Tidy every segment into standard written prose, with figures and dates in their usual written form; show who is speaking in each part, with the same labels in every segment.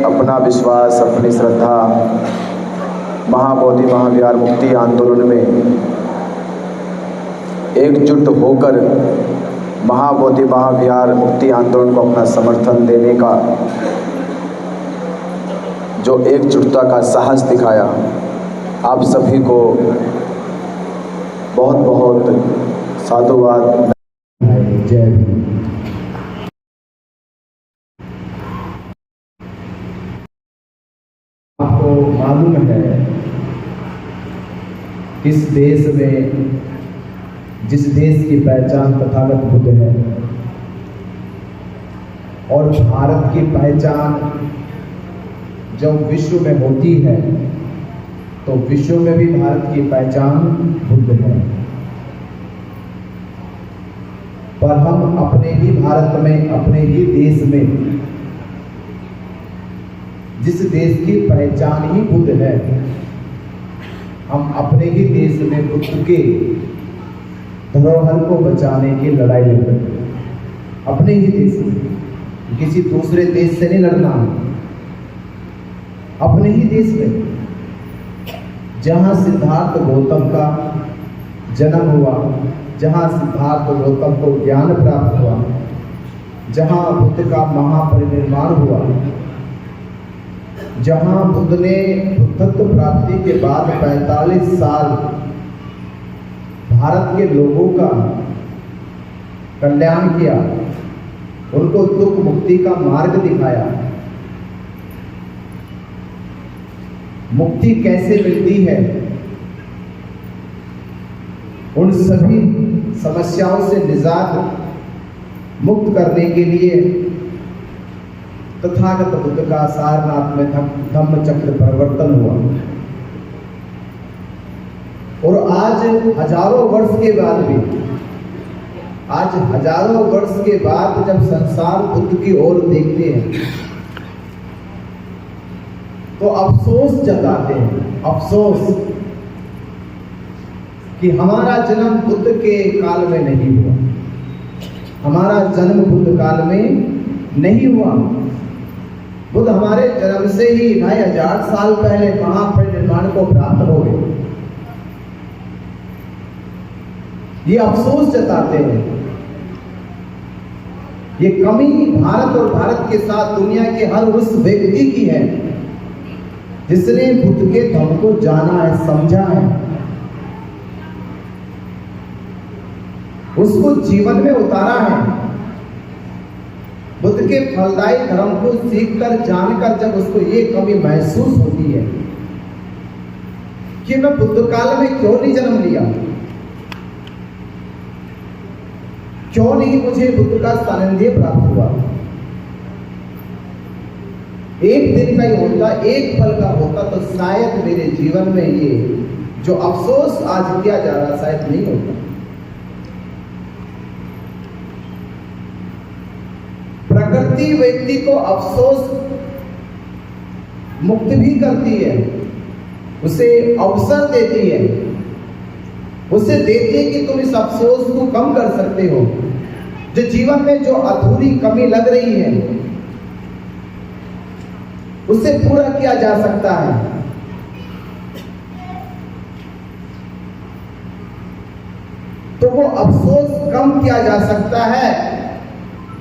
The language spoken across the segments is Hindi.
Speaker 1: अपना विश्वास, अपनी श्रद्धा महाबोधि महाविहार मुक्ति आंदोलन में एकजुट होकर महाबोधि महाविहार मुक्ति आंदोलन को अपना समर्थन देने का जो एकजुटता का साहस दिखाया, आप सभी को बहुत बहुत साधुवाद। जय भीम। आपको मालूम है किस देश में, जिस देश की पहचान तथागत बुद्ध है और भारत की पहचान जब विश्व में होती है तो विश्व में भी भारत की पहचान बुद्ध है। पर हम अपने ही भारत में, अपने ही देश में, जिस देश की पहचान ही बुद्ध है, हम अपने ही देश में बुद्ध के धरोहर को बचाने की लड़ाई लड़ रहे हैं। अपने ही देश में, किसी दूसरे देश से नहीं लड़ना, अपने ही देश में जहां सिद्धार्थ गौतम का जन्म हुआ, जहां सिद्धार्थ गौतम को ज्ञान प्राप्त हुआ, जहां बुद्ध का महापरिनिर्वाण हुआ, जहां बुद्ध ने बुद्धत्व प्राप्ति के बाद 45 साल भारत के लोगों का कल्याण किया, उनको दुख मुक्ति का मार्ग दिखाया, मुक्ति कैसे मिलती है, उन सभी समस्याओं से निजात मुक्त करने के लिए तथागत बुद्ध का सारनाथ में धम्म चक्र परिवर्तन हुआ। और आज हजारों वर्ष के बाद भी, आज हजारों वर्ष के बाद जब संसार बुद्ध की ओर देखते हैं तो अफसोस जताते हैं, अफसोस कि हमारा जन्म बुद्ध के काल में नहीं हुआ, हमारा जन्म बुद्ध काल में नहीं हुआ। बुद्ध हमारे जन्म से ही 2500 साल पहले महापरिनिर्वाण को प्राप्त हो गए। ये अफसोस जताते हैं, ये कमी भारत और भारत के साथ दुनिया के हर उस व्यक्ति की है जिसने बुद्ध के धर्म को जाना है, समझा है, उसको जीवन में उतारा है। बुद्ध के फलदायी धर्म को सीखकर, जानकर जब उसको ये कमी महसूस होती है कि मैं बुद्ध काल में क्यों नहीं जन्म लिया, क्यों नहीं मुझे बुद्ध का सानिध्य प्राप्त हुआ, एक दिन का ही होता, एक पल का होता तो शायद मेरे जीवन में ये जो अफसोस आज किया जा रहा शायद नहीं होता। प्रकृति व्यक्ति को अफसोस मुक्त भी करती है, उसे अवसर देती है, उसे देती है कि तुम इस अफसोस को कम कर सकते हो। जो जीवन में जो अधूरी कमी लग रही है उसे पूरा किया जा सकता है। तो वो अफसोस कम किया जा सकता है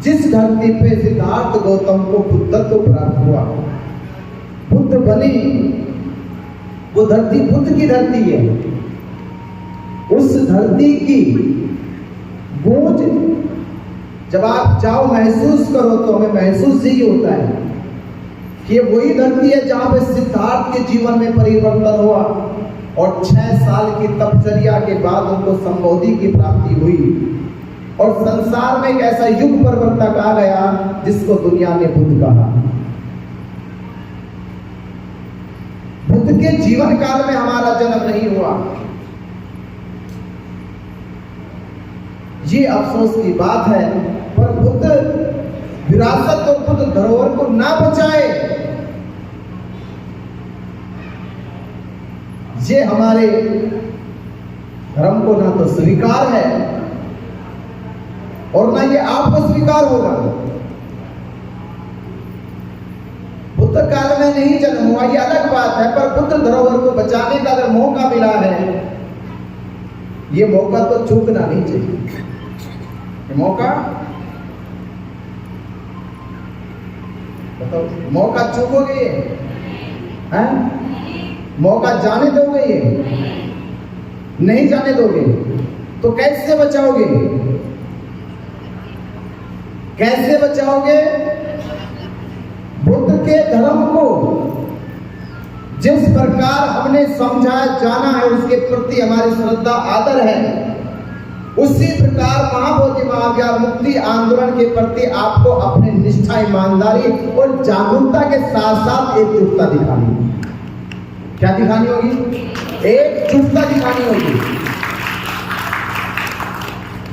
Speaker 1: जिस धरती पे सिद्धार्थ गौतम को बुद्धत्व प्राप्त हुआ, बुद्ध बनी, वो धरती बुद्ध की धरती है। उस धरती की गूंज जब आप जाओ महसूस करो तो हमें महसूस ही होता है कि ये वही धरती है जहां पे सिद्धार्थ के जीवन में परिवर्तन हुआ और 6 साल की तपचर्या के बाद उनको संबोधि की प्राप्ति हुई और संसार में एक ऐसा युग परिवर्तक आ गया जिसको दुनिया ने बुद्ध कहा। बुद्ध के जीवन काल में हमारा जन्म नहीं हुआ, ये अफसोस की बात है। पर बुद्ध विरासत और बुद्ध धरोहर को ना बचाए, ये हमारे धर्म को ना तो स्वीकार है और ना ये आपको स्वीकार होगा। बुद्ध बुद्ध काल में नहीं जन्म हुआ, ये अलग बात है, पर बुद्ध धरोहर को बचाने का अगर मौका मिला है, ये मौका तो चूकना नहीं चाहिए। ये मौका, बताओ, मौका चूकोगे? हैं? मौका जाने दोगे? ये नहीं जाने दोगे तो कैसे बचाओगे? कैसे बचाओगे? बुद्ध के धर्म को जिस प्रकार हमने समझा जाना है, उसके प्रति हमारी श्रद्धा आदर है, उसी प्रकार महाबोधि महाविहार मुक्ति आंदोलन के प्रति आपको अपने निष्ठा, ईमानदारी और जागरूकता के साथ साथ एकजुटता दिखानी है। क्या दिखानी होगी? एकजुटता दिखानी होगी।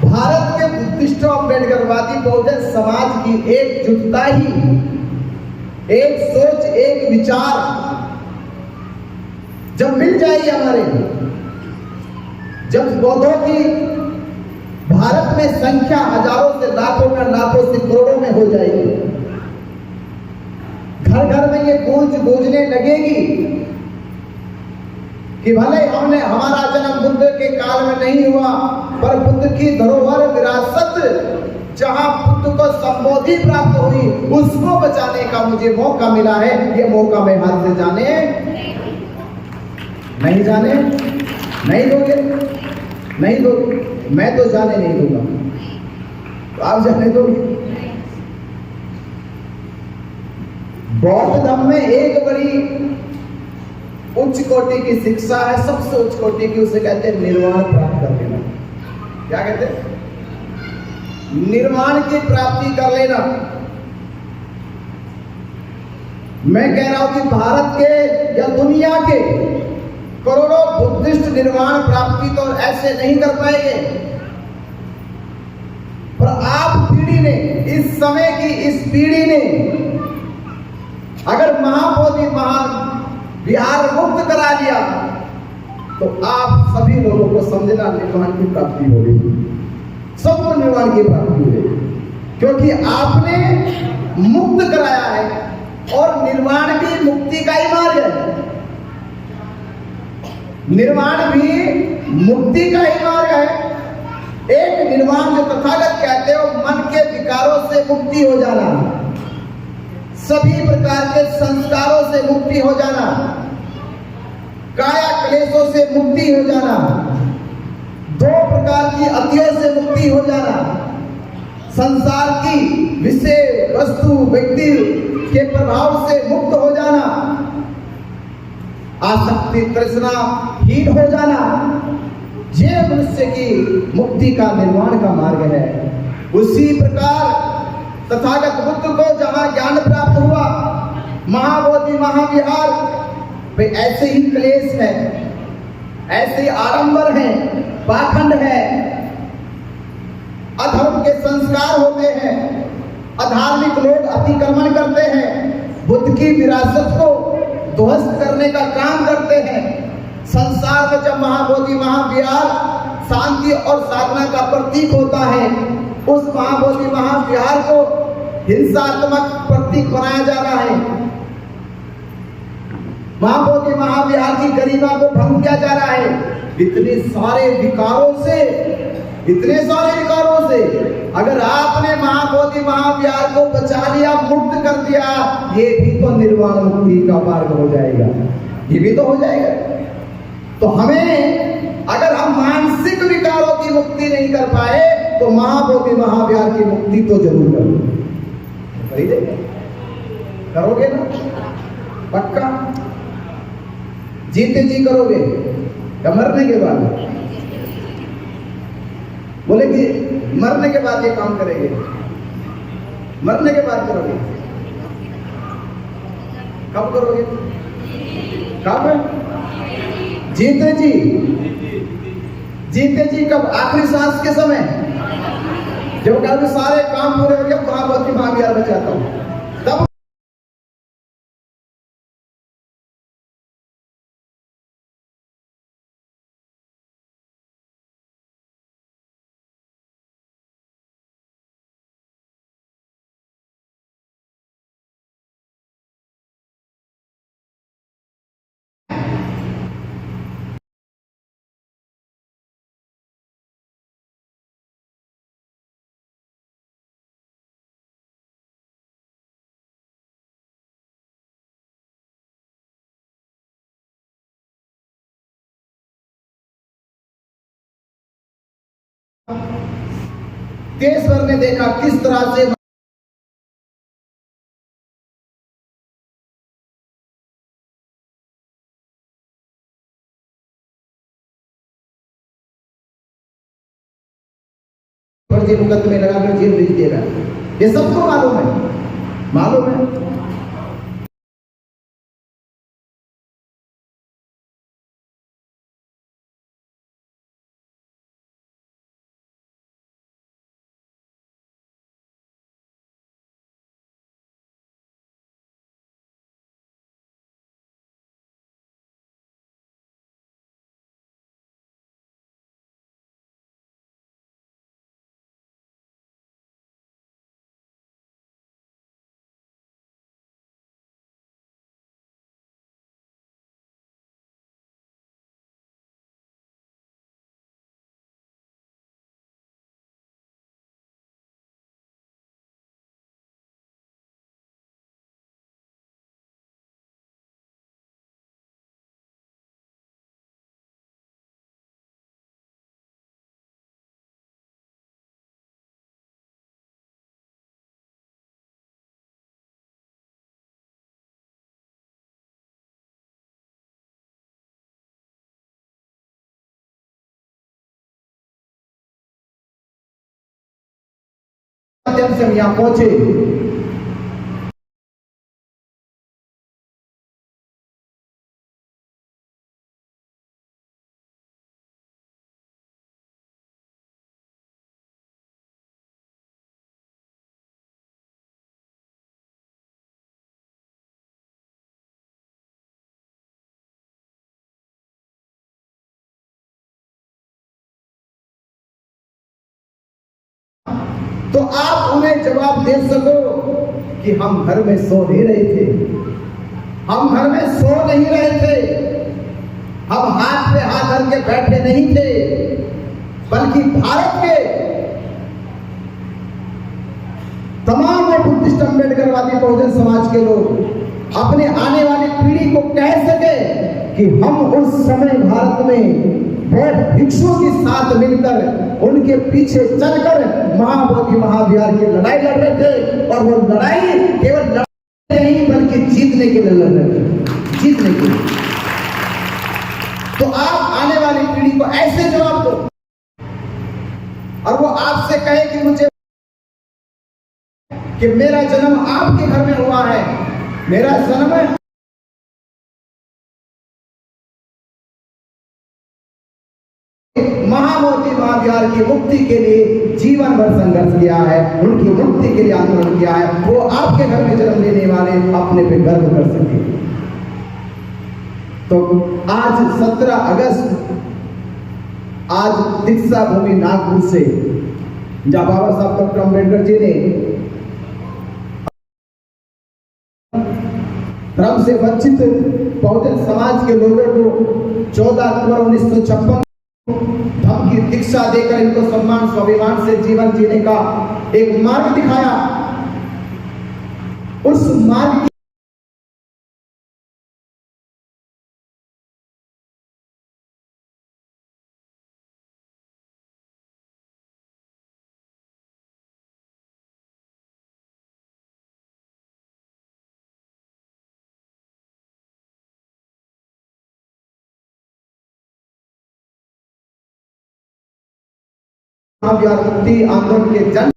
Speaker 1: भारत के बुद्धिस्ट अम्बेडकरवादी बहुजन समाज की एकजुटता ही, एक सोच, एक विचार जब मिल जाएगी हमारे, जब बौद्धों की भारत में संख्या हजारों से लाखों में, लाखों से करोड़ों में हो जाएगी, घर घर में ये गूंज गूंजने लगेगी कि भले हमारा जन्म बुद्ध के काल में नहीं हुआ, पर बुद्ध की धरोहर, विरासत, जहां बुद्ध को संबोधि प्राप्त हुई, उसको बचाने का मुझे मौका मिला है। ये मौका मैं हाथ से जाने नहीं, जाने नहीं दोगे? नहीं दोगे? मैं तो जाने नहीं दूंगा, तो आप जाने दोगे? बौद्ध धर्म में एक बड़ी उच्च कोटि की शिक्षा है, सबसे उच्च कोटि की, उसे कहते हैं निर्वाण प्राप्त कर लेना। क्या कहते हैं? निर्वाण की प्राप्ति कर लेना। मैं कह रहा हूं कि भारत के या दुनिया के करोड़ों बुद्धिस्ट निर्वाण प्राप्ति तो ऐसे नहीं कर पाएंगे, पर आप पीढ़ी ने, इस समय की इस पीढ़ी ने अगर महाबोधि महाविहार मुक्त करा दिया, तो आप सभी लोगों को समझना निर्वाण की प्राप्ति होगी, सबको निर्वाण की प्राप्ति होगी, क्योंकि आपने मुक्त कराया है, और निर्वाण भी मुक्ति का ही मार्ग है। निर्वाण भी मुक्ति का ही मार्ग है। एक निर्वाण जो तथागत कहते हो, मन के विकारों से मुक्ति हो जाना, सभी प्रकार के संस्कारों से मुक्ति हो जाना, काया क्लेशों से मुक्ति हो जाना, दो प्रकार की अतियों से मुक्ति हो जाना, संसार की विषय वस्तु व्यक्ति के प्रभाव से मुक्त हो जाना, आसक्ति तृष्णा हीन हो जाना, ये मनुष्य की मुक्ति का, निर्वाण का मार्ग है। उसी प्रकार तथागत बुद्ध को जहां ज्ञान प्राप्त हुआ, महाबोधि महाविहार पे ऐसे ही क्लेश है, ऐसे ही आडंबर है, पाखंड है, अधर्म के संस्कार होते हैं, अधार्मिक लोग अतिक्रमण करते हैं, बुद्ध की विरासत को ध्वस्त करने का काम करते हैं। संसार में जब महाबोधि महाविहार शांति और साधना का प्रतीक होता है, उस महाबोधि महाविहार को हिंसात्मक प्रतीक बनाया जा रहा है, महाबोधि महाविहार की गरिमा को भंग किया जा रहा है। इतने सारे विकारों से अगर आपने महाबोधि महाविहार को बचा लिया, मुक्त कर दिया, ये भी तो निर्वाण मुक्ति का मार्ग हो जाएगा, ये भी तो हो जाएगा। तो हमें, अगर हम मानसिक विकारों की मुक्ति नहीं कर पाए, तो महाबोधि महाविहार की मुक्ति तो जरूर करोगे, करोगे ना? पक्का? जीते जी करोगे या मरने के बाद? बोले कि मरने के बाद ये काम करेंगे, मरने के बाद करोगे। कब करोगे? कब? जीते जी। जीते जी कब? आखिरी सांस के समय, जब कभी सारे काम पूरे हो गए, महाबोधि महाविहार बचाता हूं, तब देश भर में देखा किस तरह से फर्जी मुकदमे लगाकर जेल भेज दे रहा है। ये सबको मालूम है, मालूम है। माध्यम से हम यहाँ पहुंचे। तो आप उन्हें जवाब दे सको कि हम घर में सो नहीं रहे थे, हम घर में सो नहीं रहे थे, हम हाथ पे हाथ धर के बैठे नहीं थे, बल्कि भारत के तमाम बुद्धिस्ट अम्बेडकरवादी बहुजन समाज के लोग अपने आने वाली पीढ़ी को कह सके कि हम उस समय भारत में बौद्ध भिक्षुओं के साथ मिलकर उनके पीछे चलकर महाबोधि महाविहार की लड़ाई लड़ रहे थे, और वो लड़ाई केवल लड़ाई नहीं बल्कि जीतने के लिए लड़ रहे थे, जीतने के लिए। तो आप आने वाली पीढ़ी को ऐसे जवाब दो, और वो आपसे कहे कि मुझे कि मेरा जन्म आपके घर में हुआ है, मेरा जन्म है महाबोधि महाविहार की मुक्ति के लिए जीवन भर संघर्ष किया है, उनकी मुक्ति के लिए आंदोलन किया है, वो आपके घर में जन्म लेने वाले अपने पे गर्व कर सके। तो आज 17 अगस्त, आज दीक्षा भूमि नागपुर से जहां बाबा साहब डॉक्टर अम्बेडकर जी ने धर्म से वंचित बहुजन समाज के लोगों को 14 अक्टूबर 1956 धर्म की दीक्षा देकर इनको सम्मान स्वाभिमान से जीवन जीने का एक मार्ग दिखाया। उस मार्ग मुक्ति आंदोलन के जन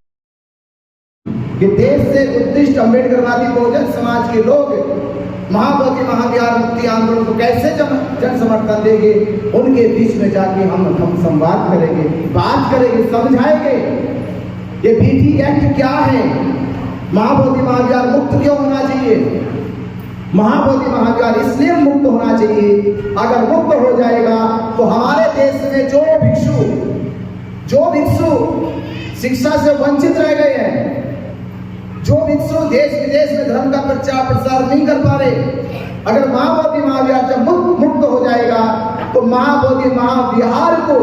Speaker 1: कि देश से बुद्धिस्ट अम्बेडकरवादी बहुजन समाज के लोग महाबोधि महाविहार मुक्ति आंदोलन को कैसे जन समर्थन देंगे, उनके बीच में जाके हम संवाद करेंगे, बात करेंगे, समझाएंगे ये बीटी एक्ट क्या है, महाबोधि महाविहार मुक्त क्यों होना चाहिए, महाबोधि महाविहार इसलिए मुक्त होना चाहिए, अगर मुक्त हो जाएगा तो हमारे देश में जो भिक्षु शिक्षा से वंचित रह गए हैं, जो भिक्षु देश विदेश में धर्म का प्रचार प्रसार नहीं कर पा रहे, अगर महाबोधि महाविहार जब मुक्त हो जाएगा तो महाबोधि महाविहार को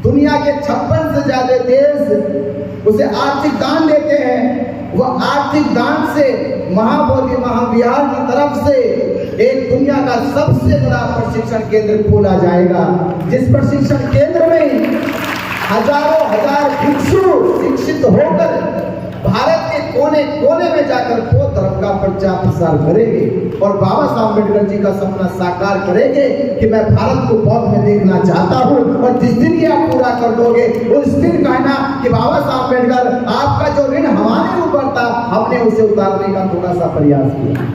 Speaker 1: दुनिया के 56 से ज्यादा देश उसे आर्थिक दान देते हैं, वह आर्थिक दान से महाबोधि महाविहार की तरफ से एक दुनिया का सबसे बड़ा प्रशिक्षण केंद्र खोला जाएगा, जिस प्रशिक्षण केंद्र में हजारों हजार भिक्षु शिक्षित होकर भारत के कोने कोने में जाकर बौद्ध धर्म का प्रचार प्रसार करेंगे और बाबा साहब अम्बेडकर जी का सपना साकार करेंगे कि मैं भारत को बौद्ध में देखना चाहता हूं। और जिस दिन ये आप पूरा कर दोगे उस दिन कहना कि बाबा साहब अम्बेडकर आपका जो ऋण हमारे ऊपर था हमने उसे उतारने का थोड़ा सा प्रयास किया।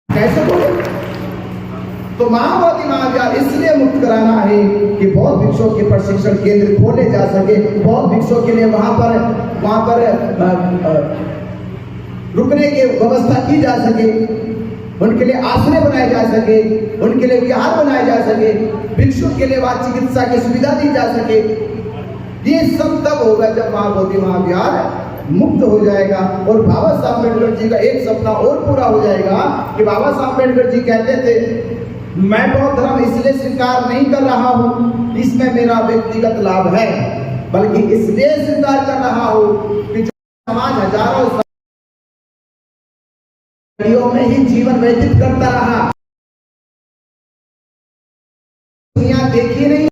Speaker 1: कैसे बोले? तो महाबोधि महाविहार इसलिए मुक्त कराना है कि बौद्ध भिक्षुओं के प्रशिक्षण केंद्र खोले जा सके, बौद्ध भिक्षुओं के लिए वहां पर रुकने की व्यवस्था की जा सके, उनके लिए आश्रय बनाए जा सके, उनके लिए विहार बनाए जा सके, भिक्षुओं के लिए वहां चिकित्सा की सुविधा दी जा सके। ये सब तब होगा जब महाबोधि महाविहार मुक्त हो जाएगा। और बाबा साहब अम्बेडकर जी का एक सपना और पूरा हो जाएगा कि बाबा साहब अम्बेडकर जी कहते थे मैं बौद्ध धर्म इसलिए स्वीकार नहीं कर रहा हूं इसमें मेरा व्यक्तिगत लाभ है, बल्कि इसलिए स्वीकार कर रहा हूं कि जो समाज हजारों सदियों में ही जीवन व्यतीत करता रहा, दुनिया देखी नहीं,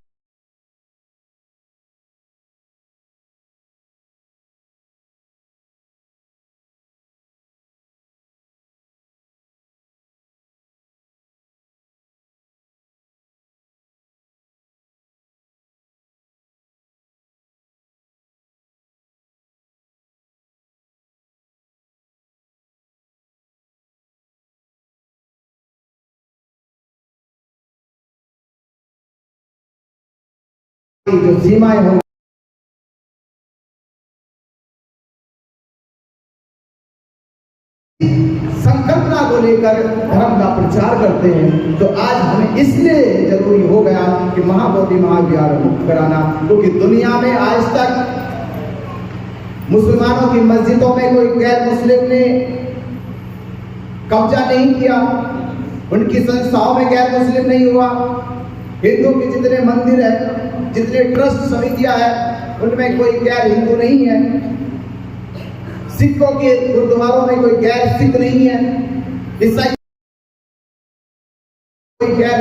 Speaker 1: जो सीमाएं हो संकल्पना को लेकर धर्म का प्रचार करते हैं। तो आज हमें इसलिए जरूरी हो गया कि महाबोधि महाविहार मुक्त कराना, क्योंकि दुनिया में आज तक मुसलमानों की मस्जिदों में कोई गैर मुस्लिम ने कब्जा नहीं किया, उनकी संस्थाओं में गैर मुस्लिम नहीं हुआ। हिंदुओं के जितने मंदिर है, जितने ट्रस्ट समितियां है, उनमें कोई गैर हिंदू नहीं है। सिखों के गुरुद्वारों में कोई गैर सिख नहीं है। ईसाई कोई गैर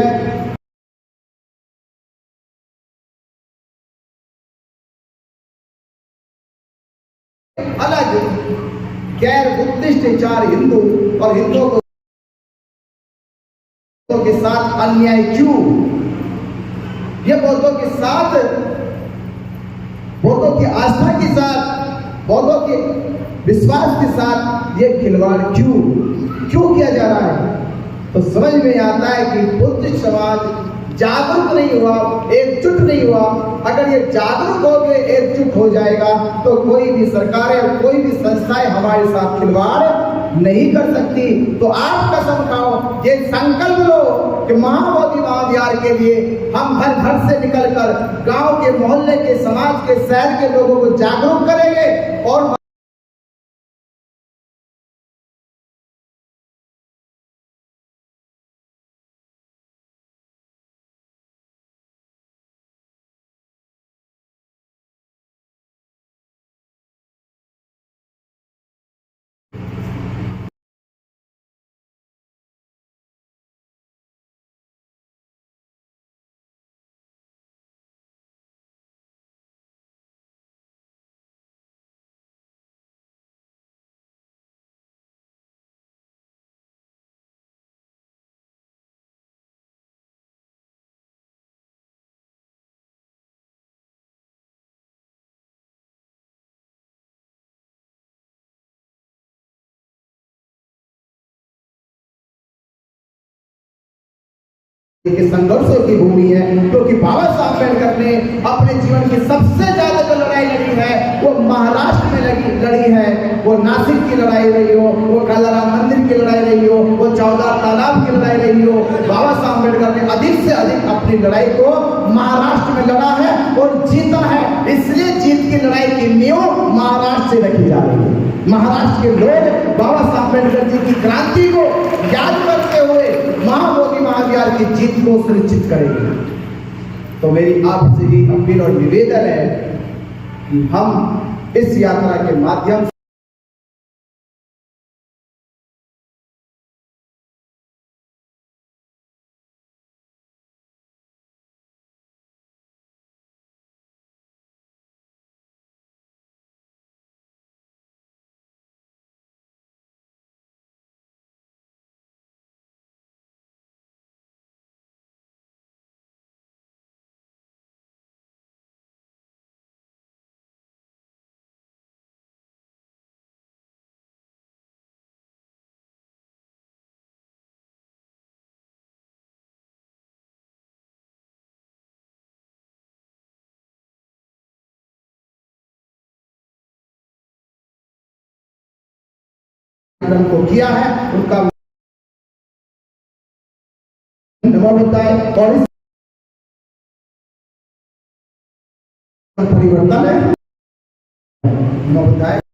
Speaker 1: अलग गैर बुद्धिस्ट 4 हिंदू और हिंदुओं के साथ अन्याय क्यों? ये बौद्धों के साथ, बौद्धों की आस्था के साथ, बौद्धों के विश्वास के साथ ये खिलवाड़ क्यों किया जा रहा है? तो समझ में आता है कि बुद्ध समाज जागरूक नहीं हुआ, एकजुट नहीं हुआ। अगर ये जागरूक हो गए, एकजुट हो जाएगा तो कोई भी सरकारें, कोई भी संस्थाएं हमारे साथ खिलवाड़ नहीं कर सकती। तो आप कसम खाओ, ये संकल्प लो कि महाबोधि महाविहार के लिए हम घर घर से निकलकर गांव के, मोहल्ले के, समाज के, शहर के लोगों को जागरूक करेंगे और के संघर्षों की भूमि है, क्योंकि बाबा साहब अम्बेडकर ने अपने जीवन की सबसे ज्यादा जो लड़ाई लड़ी है वो महाराष्ट्र में लड़ी है। वो नासिक की लड़ाई रही हो, वो कालाराम मंदिर की लड़ाई रही हो, वो चौदार तालाब की लड़ाई रही हो। बाबा साहब अम्बेडकर ने अधिक से अधिक अपनी लड़ाई को महाराष्ट्र में लड़ा है और जीता है। इसलिए जीत की लड़ाई की नींव महाराष्ट्र से रखी जा रही है। महाराष्ट्र के लोग बाबा साहब अम्बेडकर जी की क्रांति को याद करते हुए महाबोधि महाविहार की जीत को सुनिश्चित करेंगे। तो मेरी आपसे ही अपील और निवेदन है कि हम इस यात्रा के माध्यम से को किया है उनका नमो बताए। और इस परिवर्तन है नमो बताए।